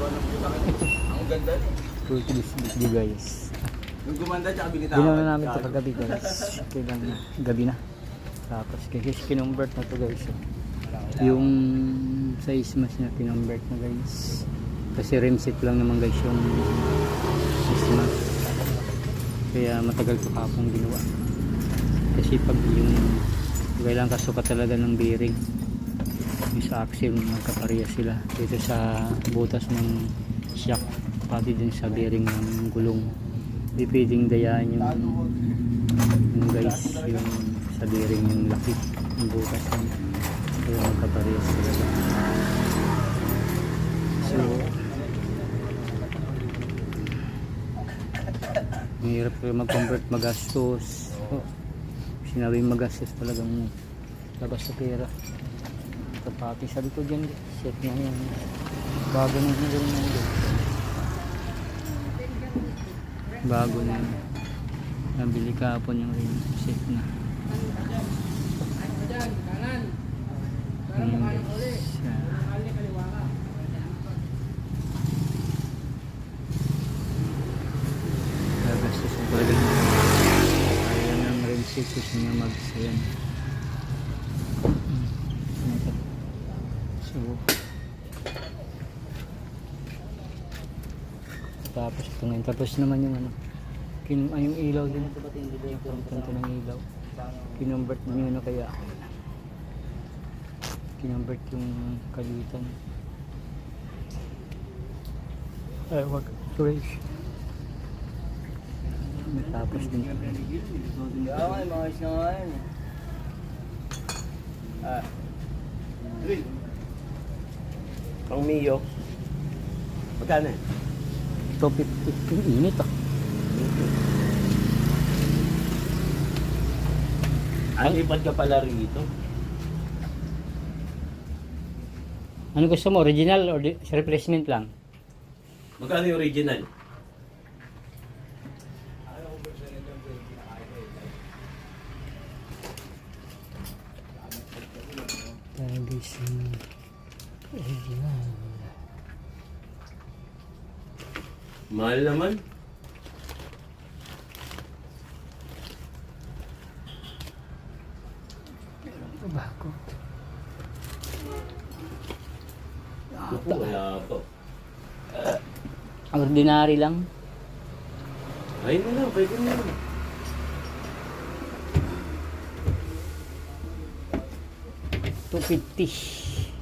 Ang ganda eh. Full visibility guys. Yung gumanda tsaka binita. Ginawa na namin ito kagabi guys. Kailan na? Gabi na. Tapos kasi kinumbert na to guys. Yung size mas na kinumbert na guys. Kasi rim set lang naman guys yung size mas. Kaya matagal ko kapong ginawa. Kasi pag yung kailangan kasukat talaga ng bearing. Yung sa axle magkapareha sila. Dito sa butas ng shock. Pati din sa bearing ng gulong. Hindi pwedeng dayaan yung guys yung sa bearing yung laki yung butas ng kaya magkaparehas talaga. So mahirap kayo mag-convert, magastos. Sinabing magastos talagang labas sa pera. Kapati sabi ko dyan, set na yan, bago na hingin na yun, bago na yun. Nabili kahapon yung rim set na. Nagastos yung talaga yun. Kaya ng rim set gusto niya magsayan. So tapos ito ngayon, tapos naman yung ano yung ilaw din, yung kanto ng ilaw kinumbert din yung ano, kaya kinumbert yung kalitan ay wag fresh. Tapos din Ay, mga isna nga yan eh. Pang Mio. Magkano eh? 250 yung init ah. Ang ipad ka pala rito. Ano gusto mo, original or replacement lang? Magkano yung original? Tayo guys yung original. Mahal naman. Bago. Wala pa. Ordinary lang. Ayun na lang, pwede na lang. $250.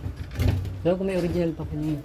Daw kung may original pa kanina.